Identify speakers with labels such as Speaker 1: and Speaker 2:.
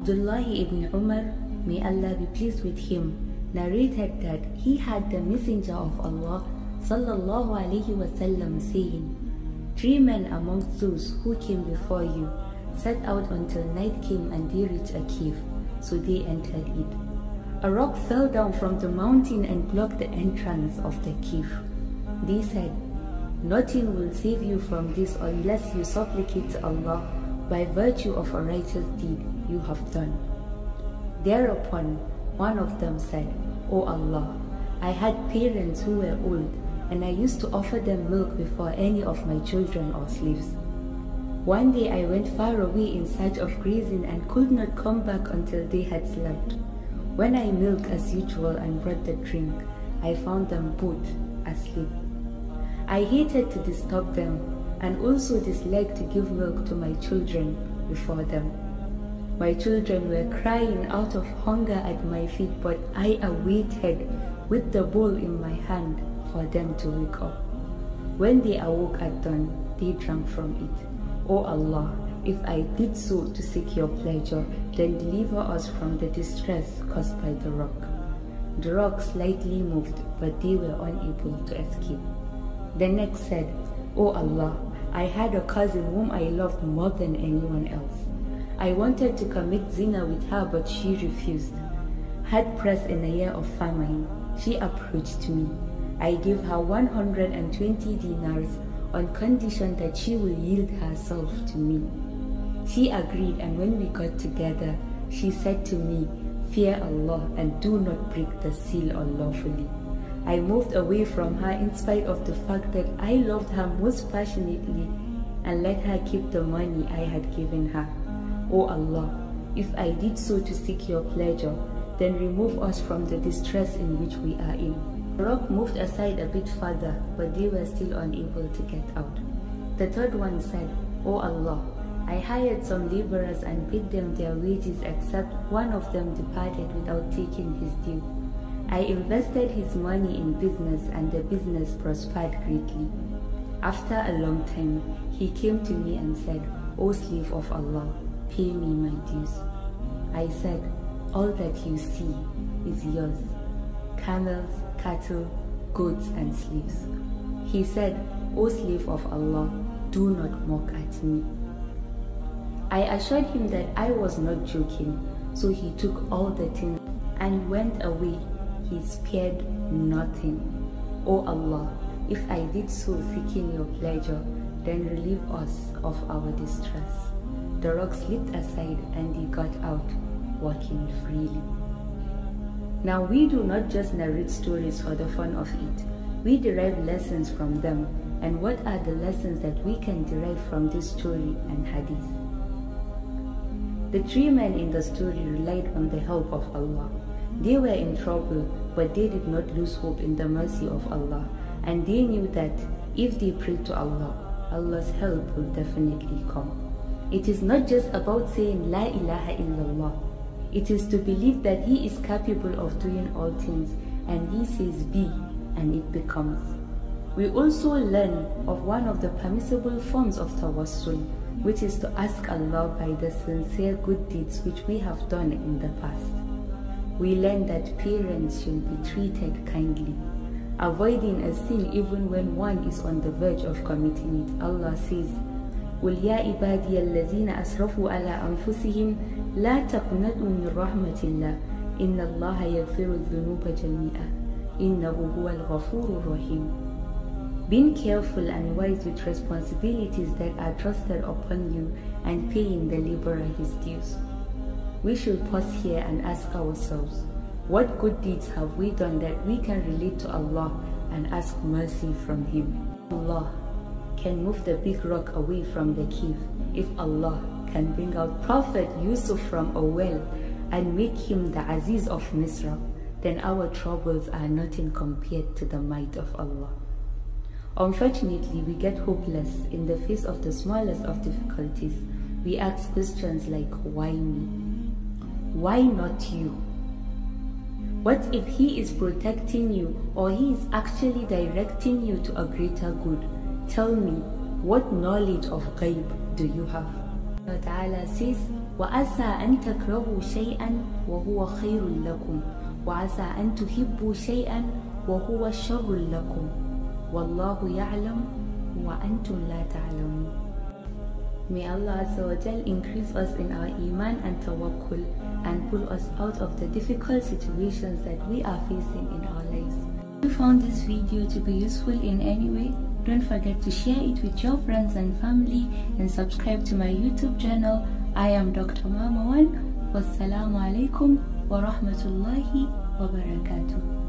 Speaker 1: Abdullah ibn Umar, may Allah be pleased with him, narrated that he had the Messenger of Allah sallallahu alaihi wasallam saying, 3 men amongst those who came before you set out until night came and they reached a cave, so they entered it. A rock fell down from the mountain and blocked the entrance of the cave. They said, nothing will save you from this unless you supplicate to Allah by virtue of a righteous deed you have done. Thereupon, one of them said, O Allah, I had parents who were old, and I used to offer them milk before any of my children or slaves. One day I went far away in search of grazing and could not come back until they had slept. When I milked as usual and brought the drink, I found them both asleep. I hated to disturb them and also disliked to give milk to my children before them. My children were crying out of hunger at my feet, but I awaited with the bowl in my hand for them to wake up. When they awoke at dawn, they drank from it. O Allah, if I did so to seek your pleasure, then deliver us from the distress caused by the rock. The rock slightly moved, but they were unable to escape. The next said, O Allah, I had a cousin whom I loved more than anyone else. I wanted to commit zina with her, but she refused. Hard pressed in a year of famine, she approached me. I gave her 120 dinars on condition that she will yield herself to me. She agreed, and when we got together, she said to me, fear Allah and do not break the seal unlawfully. I moved away from her in spite of the fact that I loved her most passionately and let her keep the money I had given her. O Allah, if I did so to seek your pleasure, then remove us from the distress in which we are in. The rock moved aside a bit further, but they were still unable to get out. The third one said, O Allah, I hired some laborers and paid them their wages, except one of them departed without taking his due. I invested his money in business, and the business prospered greatly. After a long time, he came to me and said, O slave of Allah, pay me my dues. I said, all that you see is yours, camels, cattle, goats, and slaves. He said, O slave of Allah, do not mock at me. I assured him that I was not joking, so he took all the things and went away. He spared nothing. O Allah, if I did so seeking your pleasure, then relieve us of our distress. The rock slipped aside and he got out, walking freely. Now we do not just narrate stories for the fun of it. We derive lessons from them. And what are the lessons that we can derive from this story and hadith? The 3 men in the story relied on the help of Allah. They were in trouble, but they did not lose hope in the mercy of Allah. And they knew that if they prayed to Allah, Allah's help will definitely come. It is not just about saying La ilaha illallah. It is to believe that He is capable of doing all things, and He says be, and it becomes. We also learn of one of the permissible forms of Tawassul, which is to ask Allah by the sincere good deeds which we have done in the past. We learn that parents should be treated kindly, avoiding a sin even when one is on the verge of committing it. Allah says, قُلْ يَا عِبَادِيَ الَّذِينَ أَسْرَفُوا عَلَىٰ أَنفُسِهِمْ لَا تَقْنَطُوا مِنْ رَحْمَةِ اللَّهِ إِنَّ اللَّهَ يَغْفِرُ الذُّنُوبَ جَمِيعًا إِنَّهُ هُوَ الْغَفُورُ الرَّحِيمُ. Being careful and wise with responsibilities that are trusted upon you and paying the laborer his dues. We should pause here and ask ourselves, what good deeds have we done that we can relate to Allah and ask mercy from Him? Allah can move the big rock away from the cave. If Allah can bring out Prophet Yusuf from a well and make him the Aziz of Misra, then our troubles are nothing compared to the might of Allah. Unfortunately, we get hopeless in the face of the smallest of difficulties. We ask questions like, why me? Why not you? What if He is protecting you, or He is actually directing you to a greater good? Tell me, what knowledge of ghaib do you have? Allah Ta'ala says, وَعَسَىٰ أَن تَكْرَهُوا شَيْئًا وَهُوَ خَيْرٌ لَكُمْ وَعَسَىٰ أَن تُحِبُّوا شَيْئًا وَهُوَ شَرٌّ لَكُمْ وَاللَّهُ يَعْلَمُ وَأَنْتُمْ لَا تَعْلَمُونَ. May Allah Azza wa Jal increase us in our Iman and Tawakkul and pull us out of the difficult situations that we are facing in our lives. If you found this video to be useful in any way, don't forget to share it with your friends and family and subscribe to my YouTube channel. I am Dr. Mama One. Wassalamu alaikum wa rahmatullahi wa barakatuh.